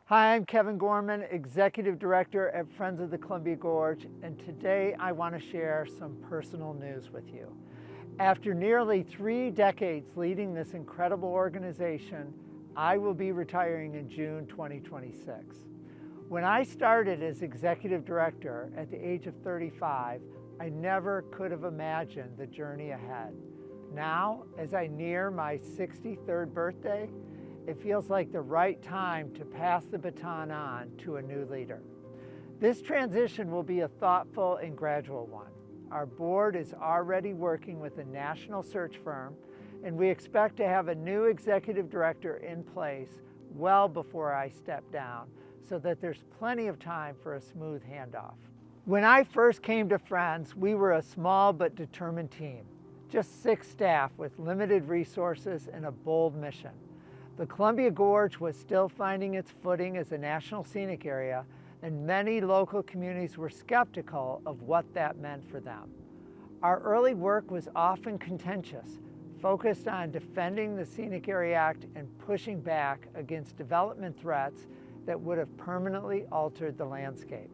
Hi, I'm Kevin Gorman, Executive Director at Friends of the Columbia Gorge, and today I want to share some personal news with you. After nearly 3 decades leading this incredible organization, I will be retiring in June 2026. When I started as Executive Director at the age of 35, I never could have imagined the journey ahead. Now, as I near my 63rd birthday, it feels like the right time to pass the baton on to a new leader. This transition will be a thoughtful and gradual one. Our board is already working with a national search firm, and we expect to have a new executive director in place well before I step down, so that there's plenty of time for a smooth handoff. When I first came to Friends, we were a small but determined team, just 6 staff with limited resources and a bold mission. The Columbia Gorge was still finding its footing as a national scenic area, and many local communities were skeptical of what that meant for them. Our early work was often contentious, focused on defending the Scenic Area Act and pushing back against development threats that would have permanently altered the landscape.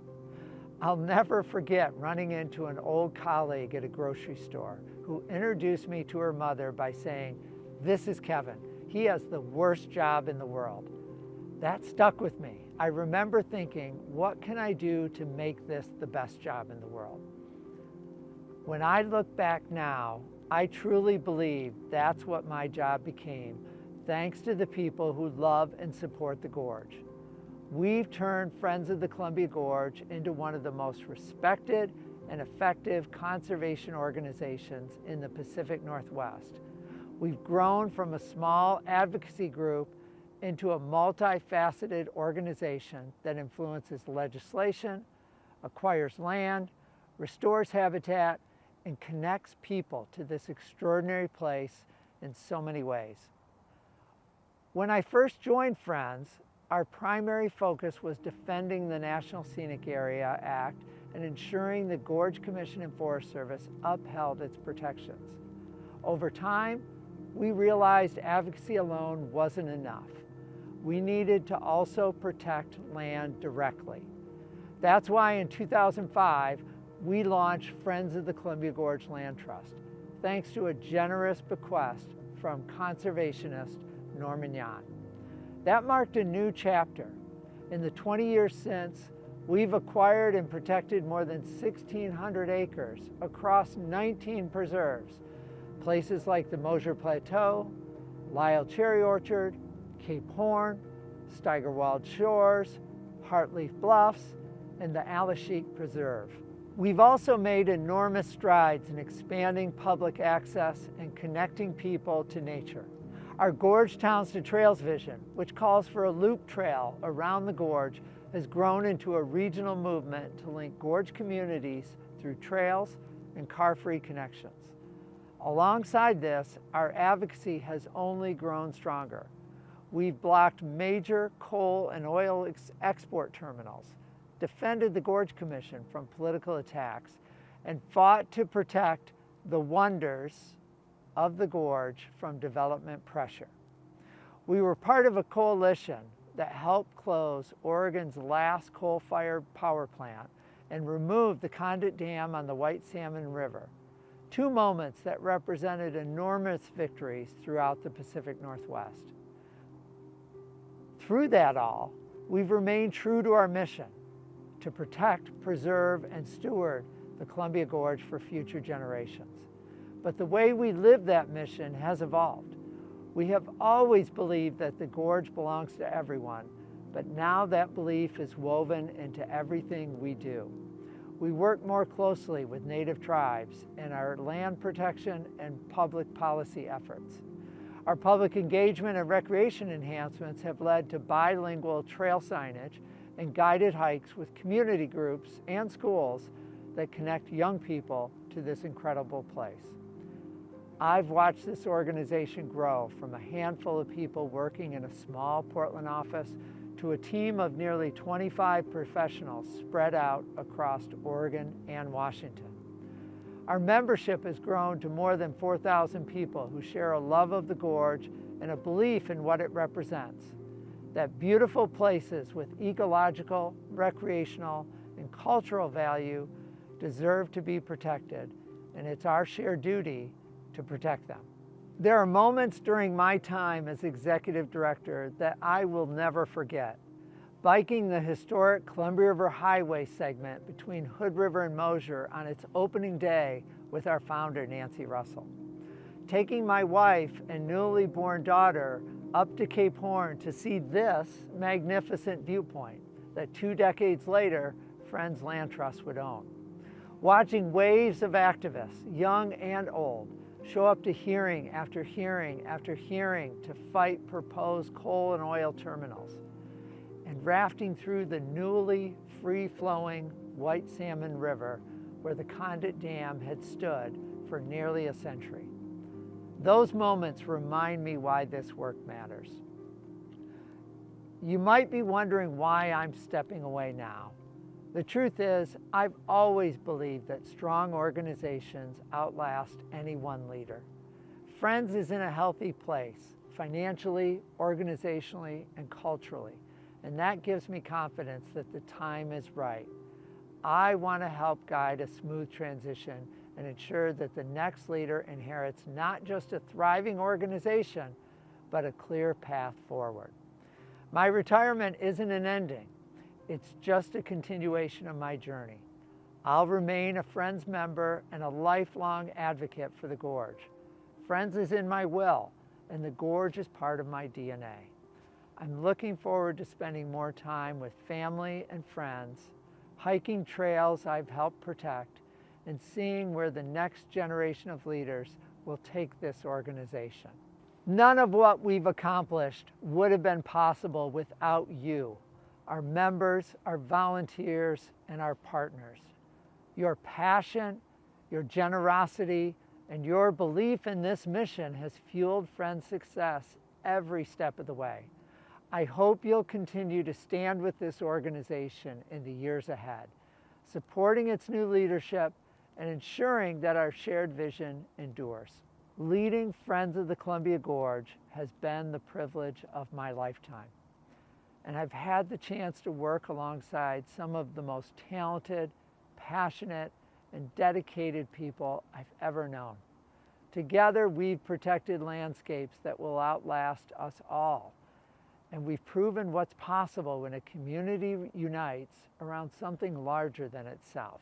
I'll never forget running into an old colleague at a grocery store who introduced me to her mother by saying, "This is Kevin. He has the worst job in the world." That stuck with me. I remember thinking, what can I do to make this the best job in the world? When I look back now, I truly believe that's what my job became, thanks to the people who love and support the Gorge. We've turned Friends of the Columbia Gorge into one of the most respected and effective conservation organizations in the Pacific Northwest. We've grown from a small advocacy group into a multifaceted organization that influences legislation, acquires land, restores habitat, and connects people to this extraordinary place in so many ways. When I first joined Friends, our primary focus was defending the National Scenic Area Act and ensuring the Gorge Commission and Forest Service upheld its protections. Over time, we realized advocacy alone wasn't enough. We needed to also protect land directly. That's why in 2005, we launched Friends of the Columbia Gorge Land Trust, thanks to a generous bequest from conservationist Norman Yan. That marked a new chapter. In the 20 years since, we've acquired and protected more than 1,600 acres across 19 preserves, places like the Mosier Plateau, Lyle Cherry Orchard, Cape Horn, Steigerwald Shores, Heartleaf Bluffs, and the Alashiek Preserve. We've also made enormous strides in expanding public access and connecting people to nature. Our Gorge Towns to Trails vision, which calls for a loop trail around the gorge, has grown into a regional movement to link gorge communities through trails and car-free connections. Alongside this, our advocacy has only grown stronger. We've blocked major coal and oil export terminals, defended the Gorge Commission from political attacks, and fought to protect the wonders of the gorge from development pressure. We were part of a coalition that helped close Oregon's last coal-fired power plant and remove the Condit Dam on the White Salmon River. 2 moments that represented enormous victories throughout the Pacific Northwest. Through that all, we've remained true to our mission to protect, preserve, and steward the Columbia Gorge for future generations. But the way we live that mission has evolved. We have always believed that the gorge belongs to everyone, but now that belief is woven into everything we do. We work more closely with Native tribes in our land protection and public policy efforts. Our public engagement and recreation enhancements have led to bilingual trail signage and guided hikes with community groups and schools that connect young people to this incredible place. I've watched this organization grow from a handful of people working in a small Portland office to a team of nearly 25 professionals spread out across Oregon and Washington. Our membership has grown to more than 4,000 people who share a love of the gorge and a belief in what it represents. that beautiful places with ecological, recreational, and cultural value deserve to be protected, and it's our shared duty to protect them. There are moments during my time as executive director that I will never forget. Biking the historic Columbia River Highway segment between Hood River and Mosier on its opening day with our founder, Nancy Russell. Taking my wife and newly born daughter up to Cape Horn to see this magnificent viewpoint that 2 decades later, Friends Land Trust would own. Watching waves of activists, young and old, show up to hearing after hearing after hearing to fight proposed coal and oil terminals, and rafting through the newly free-flowing White Salmon River where the Condit Dam had stood for nearly a century. Those moments remind me why this work matters. You might be wondering why I'm stepping away now. The truth is, I've always believed that strong organizations outlast any one leader. Friends is in a healthy place, financially, organizationally, and culturally, and that gives me confidence that the time is right. I want to help guide a smooth transition and ensure that the next leader inherits not just a thriving organization, but a clear path forward. My retirement isn't an ending. It's just a continuation of my journey. I'll remain a Friends member and a lifelong advocate for the Gorge. Friends is in my will, and the Gorge is part of my DNA. I'm looking forward to spending more time with family and friends, hiking trails I've helped protect, and seeing where the next generation of leaders will take this organization. None of what we've accomplished would have been possible without you, our members, our volunteers, and our partners. Your passion, your generosity, and your belief in this mission has fueled Friends' success every step of the way. I hope you'll continue to stand with this organization in the years ahead, supporting its new leadership and ensuring that our shared vision endures. Leading Friends of the Columbia Gorge has been the privilege of my lifetime, and I've had the chance to work alongside some of the most talented, passionate, and dedicated people I've ever known. Together, we've protected landscapes that will outlast us all, and we've proven what's possible when a community unites around something larger than itself.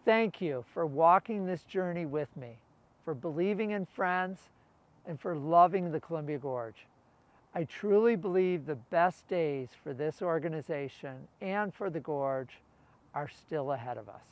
Thank you for walking this journey with me, for believing in Friends, and for loving the Columbia Gorge. I truly believe the best days for this organization and for the Gorge are still ahead of us.